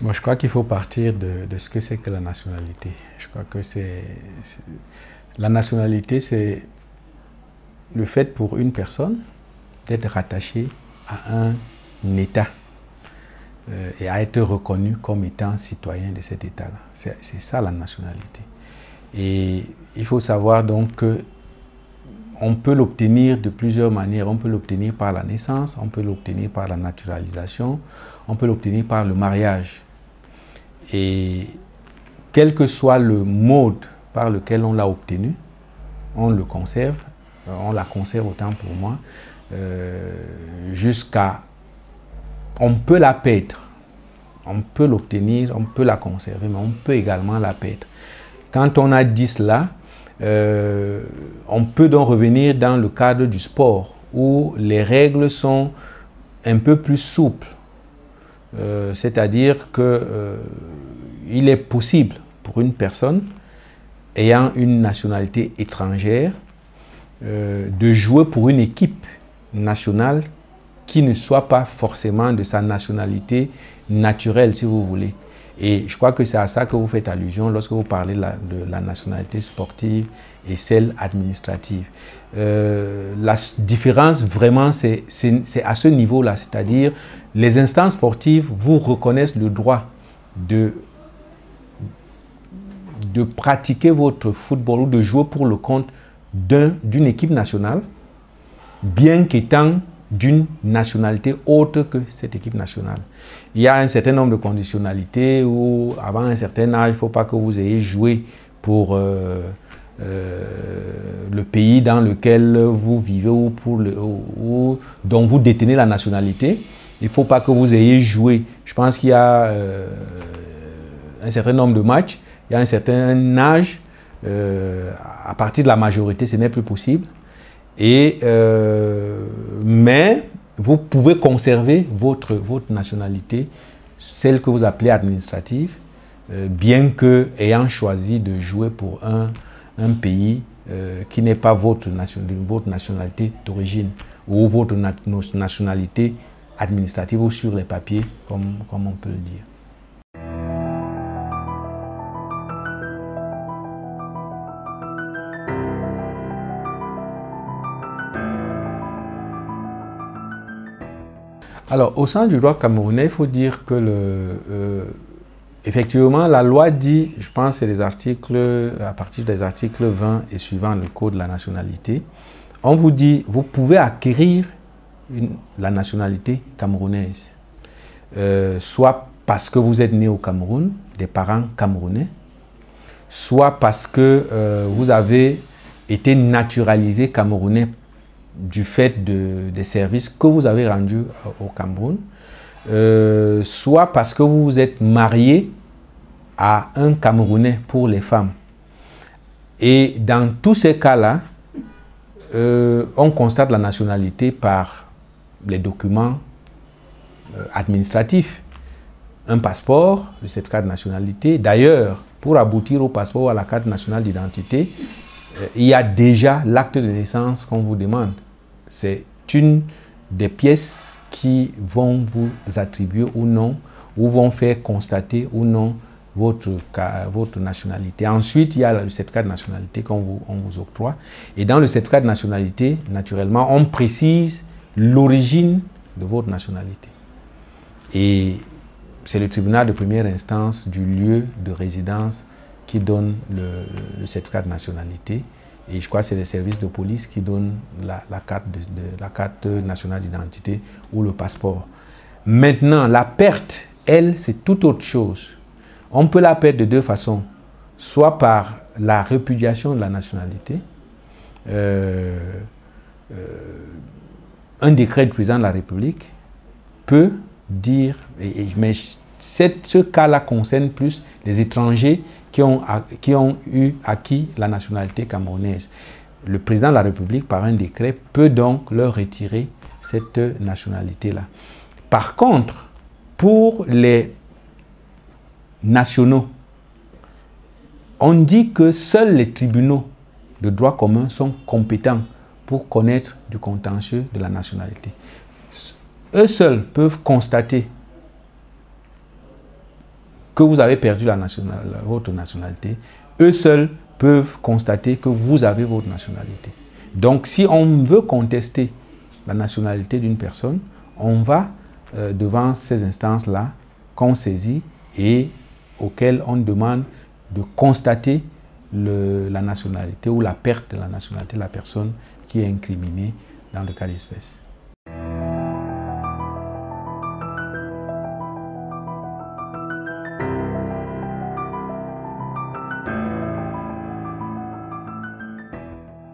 Moi, je crois qu'il faut partir de ce que c'est que la nationalité. Je crois que la nationalité, c'est le fait pour une personne d'être rattachée à un État et à être reconnu comme étant citoyen de cet État-là. C'est ça la nationalité. Et il faut savoir donc que on peut l'obtenir de plusieurs manières. On peut l'obtenir par la naissance, on peut l'obtenir par la naturalisation, on peut l'obtenir par le mariage. Et quel que soit le mode par lequel on l'a obtenu, on le conserve, on la conserve autant pour moi, jusqu'à... On peut la perdre, on peut l'obtenir, on peut la conserver, mais on peut également la perdre. Quand on a dit cela, on peut donc revenir dans le cadre du sport, où les règles sont un peu plus souples. C'est-à-dire qu'il est possible pour une personne ayant une nationalité étrangère de jouer pour une équipe nationale qui ne soit pas forcément de sa nationalité naturelle, si vous voulez. Et je crois que c'est à ça que vous faites allusion lorsque vous parlez de la nationalité sportive et celle administrative. La différence vraiment, c'est à ce niveau-là, c'est-à-dire les instances sportives vous reconnaissent le droit de pratiquer votre football ou de jouer pour le compte d'une équipe nationale, bien qu'étant d'une nationalité autre que cette équipe nationale. Il y a un certain nombre de conditionnalités où, avant un certain âge, il ne faut pas que vous ayez joué pour le pays dans lequel vous vivez ou dont vous détenez la nationalité. Il ne faut pas que vous ayez joué. Je pense qu'il y a un certain nombre de matchs, il y a un certain âge, à partir de la majorité, ce n'est plus possible. Mais vous pouvez conserver votre nationalité, celle que vous appelez administrative, bien que ayant choisi de jouer pour un pays qui n'est pas votre nationalité d'origine ou votre nationalité administrative ou sur les papiers, comme on peut le dire. Alors, au sein du droit camerounais, il faut dire que effectivement, la loi dit, je pense que c'est à partir des articles 20 et suivant le Code de la nationalité, on vous dit, vous pouvez acquérir la nationalité camerounaise, soit parce que vous êtes né au Cameroun, des parents camerounais, soit parce que vous avez été naturalisé camerounais du fait des services que vous avez rendus au Cameroun, soit parce que vous vous êtes marié à un Camerounais pour les femmes. Et dans tous ces cas-là, on constate la nationalité par les documents administratifs. Un passeport, le certificat de nationalité. D'ailleurs, pour aboutir au passeport ou à la carte nationale d'identité, il y a déjà l'acte de naissance qu'on vous demande. C'est une des pièces qui vont vous attribuer ou non, ou vont faire constater ou non votre nationalité. Ensuite, il y a le certificat de nationalité qu'on vous octroie. Et dans le certificat de nationalité, naturellement, on précise l'origine de votre nationalité. Et c'est le tribunal de première instance du lieu de résidence qui donne le certificat de nationalité. Et je crois que c'est les services de police qui donnent la carte nationale d'identité ou le passeport. Maintenant, la perte, elle, c'est tout autre chose. On peut la perdre de deux façons. Soit par la répudiation de la nationalité, un décret du président de la République peut dire, mais ce cas-là concerne plus les étrangers qui ont acquis la nationalité camerounaise. Le président de la République, par un décret, peut donc leur retirer cette nationalité-là. Par contre, pour les nationaux, on dit que seuls les tribunaux de droit commun sont compétents pour connaître du contentieux de la nationalité. Eux seuls peuvent constater que vous avez perdu votre nationalité, eux seuls peuvent constater que vous avez votre nationalité. Donc, si on veut contester la nationalité d'une personne, on va devant ces instances-là qu'on saisit et auxquelles on demande de constater la nationalité ou la perte de la nationalité de la personne qui est incriminée dans le cas d'espèce.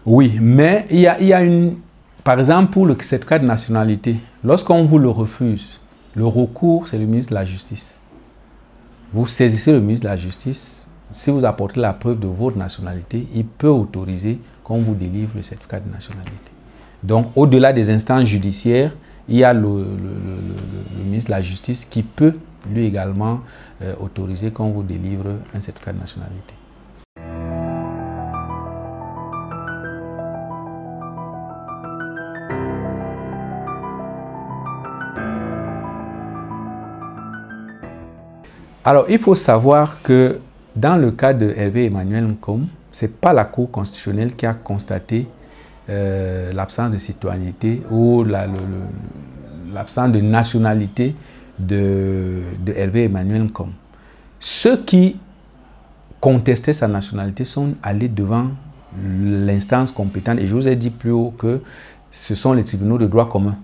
Oui, mais il y a une... Par exemple, pour le certificat de nationalité, lorsqu'on vous le refuse, le recours, c'est le ministre de la Justice. Vous saisissez le ministre de la Justice. Si vous apportez la preuve de votre nationalité, il peut autoriser qu'on vous délivre le certificat de nationalité. Donc, au-delà des instances judiciaires, il y a le ministre de la Justice qui peut, lui également, autoriser qu'on vous délivre un certificat de nationalité. Alors, il faut savoir que dans le cas de Hervé Emmanuel Nkom, ce n'est pas la Cour constitutionnelle qui a constaté l'absence de citoyenneté ou l'absence de nationalité de Hervé Emmanuel Nkom. Ceux qui contestaient sa nationalité sont allés devant l'instance compétente. Et je vous ai dit plus haut que ce sont les tribunaux de droit commun.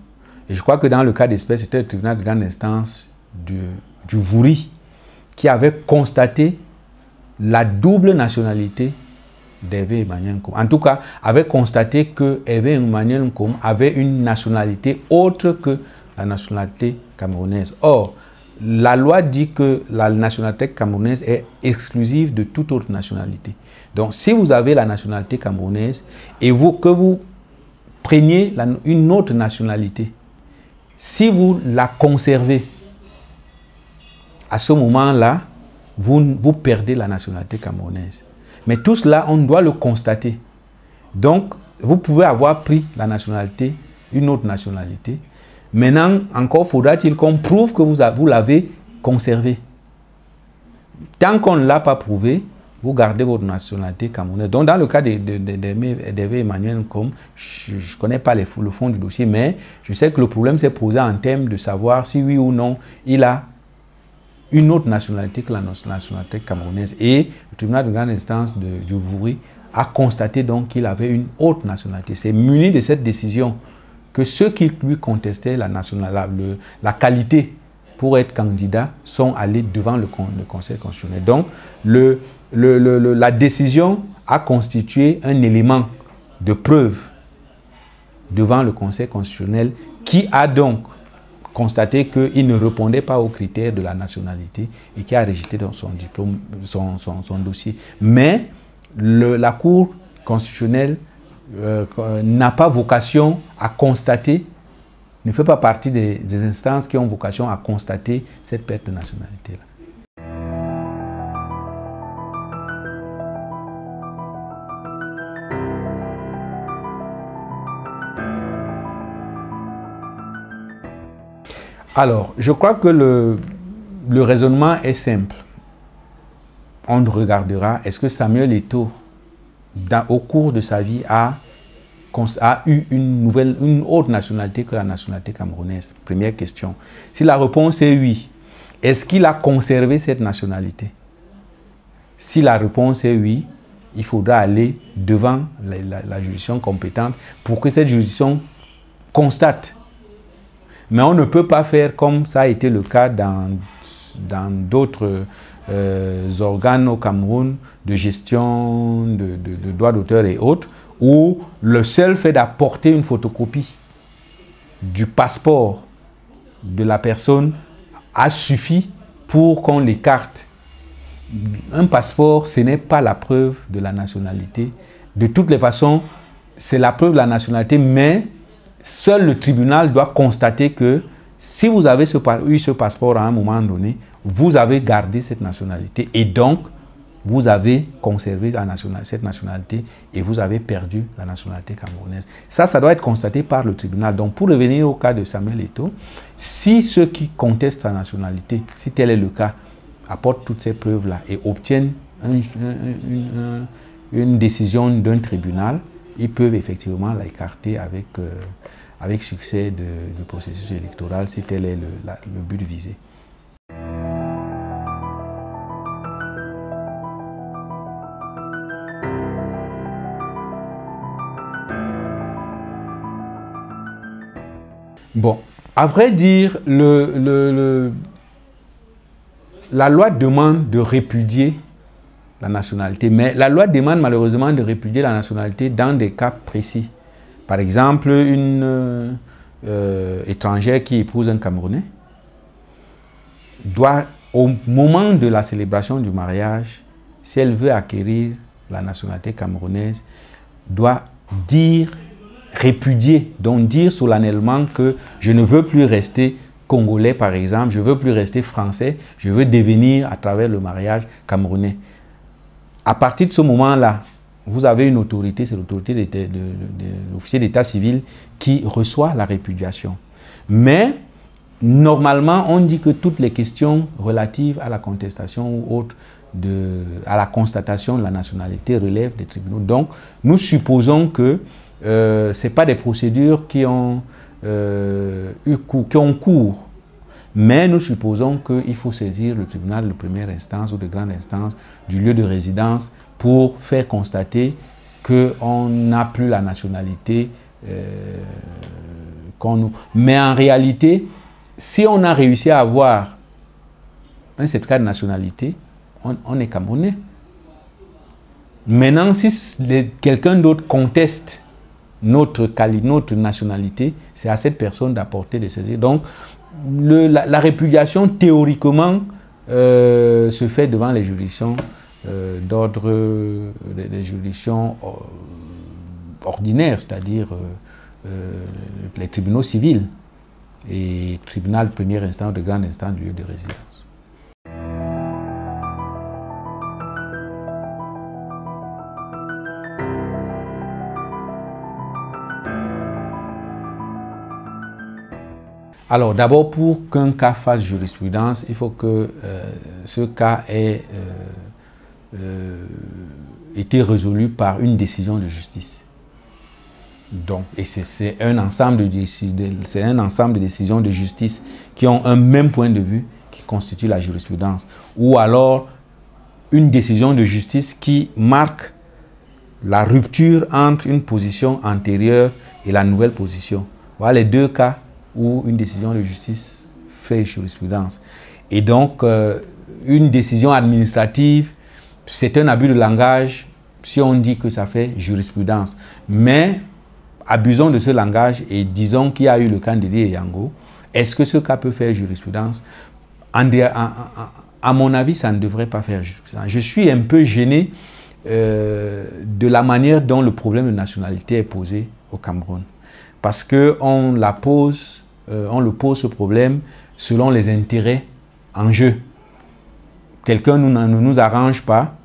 Et je crois que dans le cas d'espèce, c'était le tribunal de grande instance du Vouri qui avait constaté la double nationalité d'Hervé Emmanuel Nkom. En tout cas, avait constaté que Hervé Emmanuel Nkom avait une nationalité autre que la nationalité camerounaise. Or, la loi dit que la nationalité camerounaise est exclusive de toute autre nationalité. Donc, si vous avez la nationalité camerounaise et que vous preniez une autre nationalité, si vous la conservez, à ce moment-là, vous perdez la nationalité camerounaise. Mais tout cela, on doit le constater. Donc, vous pouvez avoir pris la nationalité, une autre nationalité. Maintenant, encore faudra-t-il qu'on prouve que vous l'avez conservée. Tant qu'on ne l'a pas prouvé, vous gardez votre nationalité camerounaise. Donc, dans le cas d'Hervé Emmanuel Nkom, je ne connais pas le fond du dossier, mais je sais que le problème s'est posé en termes de savoir si oui ou non il a une autre nationalité que la nationalité camerounaise. Et le tribunal de grande instance du Vouri a constaté donc qu'il avait une autre nationalité. C'est muni de cette décision que ceux qui lui contestaient la qualité pour être candidat sont allés devant le Conseil constitutionnel. Donc, la décision a constitué un élément de preuve devant le Conseil constitutionnel qui a donc constaté qu'il ne répondait pas aux critères de la nationalité et qui a rejeté dans son diplôme, son dossier. Mais la Cour constitutionnelle n'a pas vocation à constater, ne fait pas partie des instances qui ont vocation à constater cette perte de nationalité-là. Alors, je crois que le raisonnement est simple. On regardera, est-ce que Samuel Eto'o, au cours de sa vie, a eu une autre nationalité que la nationalité camerounaise? Première question. Si la réponse est oui, est-ce qu'il a conservé cette nationalité? Si la réponse est oui, il faudra aller devant la juridiction compétente pour que cette juridiction constate. Mais on ne peut pas faire comme ça a été le cas dans d'autres organes au Cameroun de gestion de droits d'auteur et autres, où le seul fait d'apporter une photocopie du passeport de la personne a suffi pour qu'on l'écarte. Un passeport, ce n'est pas la preuve de la nationalité. De toutes les façons, c'est la preuve de la nationalité, mais seul le tribunal doit constater que si vous avez eu ce passeport à un moment donné, vous avez gardé cette nationalité et donc vous avez conservé cette nationalité et vous avez perdu la nationalité camerounaise. Ça doit être constaté par le tribunal. Donc, pour revenir au cas de Samuel Eto'o, si ceux qui contestent sa nationalité, si tel est le cas, apportent toutes ces preuves-là et obtiennent une décision d'un tribunal, ils peuvent effectivement l'écarter avec succès du processus électoral si tel est le but visé. Bon, à vrai dire, la loi demande de répudier la nationalité, mais la loi demande malheureusement de répudier la nationalité dans des cas précis. Par exemple, une étrangère qui épouse un Camerounais doit, au moment de la célébration du mariage, si elle veut acquérir la nationalité camerounaise, doit répudier, donc dire solennellement que je ne veux plus rester congolais par exemple, je ne veux plus rester français, je veux devenir à travers le mariage camerounais. À partir de ce moment-là, vous avez une autorité, c'est l'autorité de l'officier d'état civil qui reçoit la répudiation. Mais normalement, on dit que toutes les questions relatives à la contestation ou autres, à la constatation de la nationalité relèvent des tribunaux. Donc, nous supposons que ce n'est pas des procédures qui ont cours, mais nous supposons qu'il faut saisir le tribunal de première instance ou de grande instance du lieu de résidence pour faire constater qu'on n'a plus la nationalité qu'on nous... Mais en réalité, si on a réussi à avoir un certificat de nationalité, on est Camerounais. Maintenant, si quelqu'un d'autre conteste notre nationalité, c'est à cette personne d'apporter des saisies. Donc, la répudiation, théoriquement, se fait devant les juridictions d'ordre, les juridictions ordinaires, c'est-à-dire les tribunaux civils et tribunal de première instance, de grande instance du lieu de résidence. Alors, d'abord, pour qu'un cas fasse jurisprudence, il faut que ce cas ait été résolu par une décision de justice. Donc, et c'est un ensemble de décisions de justice qui ont un même point de vue qui constitue la jurisprudence. Ou alors, une décision de justice qui marque la rupture entre une position antérieure et la nouvelle position. Voilà les deux cas où une décision de justice fait jurisprudence. Et donc, une décision administrative, c'est un abus de langage si on dit que ça fait jurisprudence. Mais, abusons de ce langage et disons qu'il y a eu le cas Ndédi Eyango. Est-ce que ce cas peut faire jurisprudence? À mon avis, ça ne devrait pas faire jurisprudence. Je suis un peu gêné de la manière dont le problème de nationalité est posé au Cameroun. Parce qu'on le pose ce problème selon les intérêts en jeu. Quelqu'un ne nous arrange pas,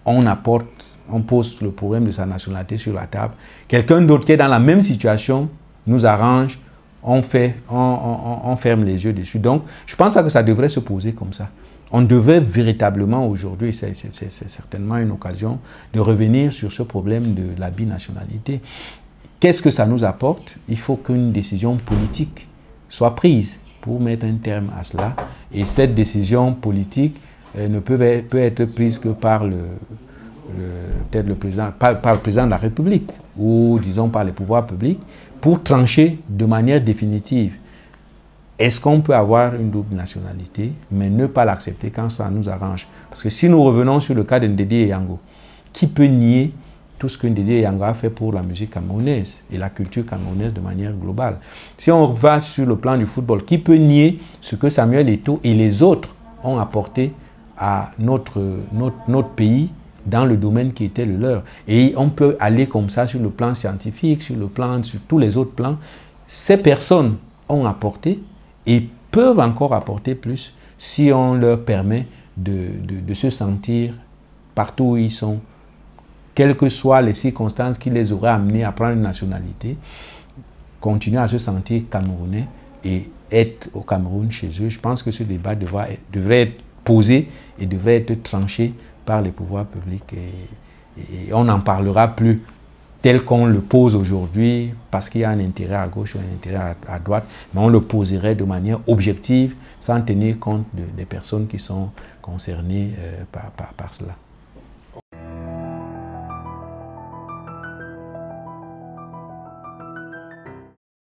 on pose le problème de sa nationalité sur la table. Quelqu'un d'autre qui est dans la même situation nous arrange, on ferme les yeux dessus. Donc, je ne pense pas que ça devrait se poser comme ça. On devait véritablement aujourd'hui, c'est certainement une occasion de revenir sur ce problème de la binationalité. Qu'est-ce que ça nous apporte? Il faut qu'une décision politique soit prise pour mettre un terme à cela. Et cette décision politique ne peut être prise que par peut-être le président, par le président de la République ou disons par les pouvoirs publics pour trancher de manière définitive. Est-ce qu'on peut avoir une double nationalité mais ne pas l'accepter quand ça nous arrange? Parce que si nous revenons sur le cas de Ndédi Eyango, qui peut nier tout ce que Ndédi Eyango a fait pour la musique camerounaise et la culture camerounaise de manière globale? Si on va sur le plan du football, qui peut nier ce que Samuel Eto'o et les autres ont apporté à notre pays dans le domaine qui était le leur? Et on peut aller comme ça sur le plan scientifique, sur tous les autres plans. Ces personnes ont apporté et peuvent encore apporter plus si on leur permet de se sentir partout où ils sont, quelles que soient les circonstances qui les auraient amenés à prendre une nationalité, continuer à se sentir camerounais et être au Cameroun chez eux. Je pense que ce débat devrait être posé et devrait être tranché par les pouvoirs publics. Et on n'en parlera plus tel qu'on le pose aujourd'hui, parce qu'il y a un intérêt à gauche ou un intérêt à droite, mais on le poserait de manière objective, sans tenir compte des personnes qui sont concernées par cela.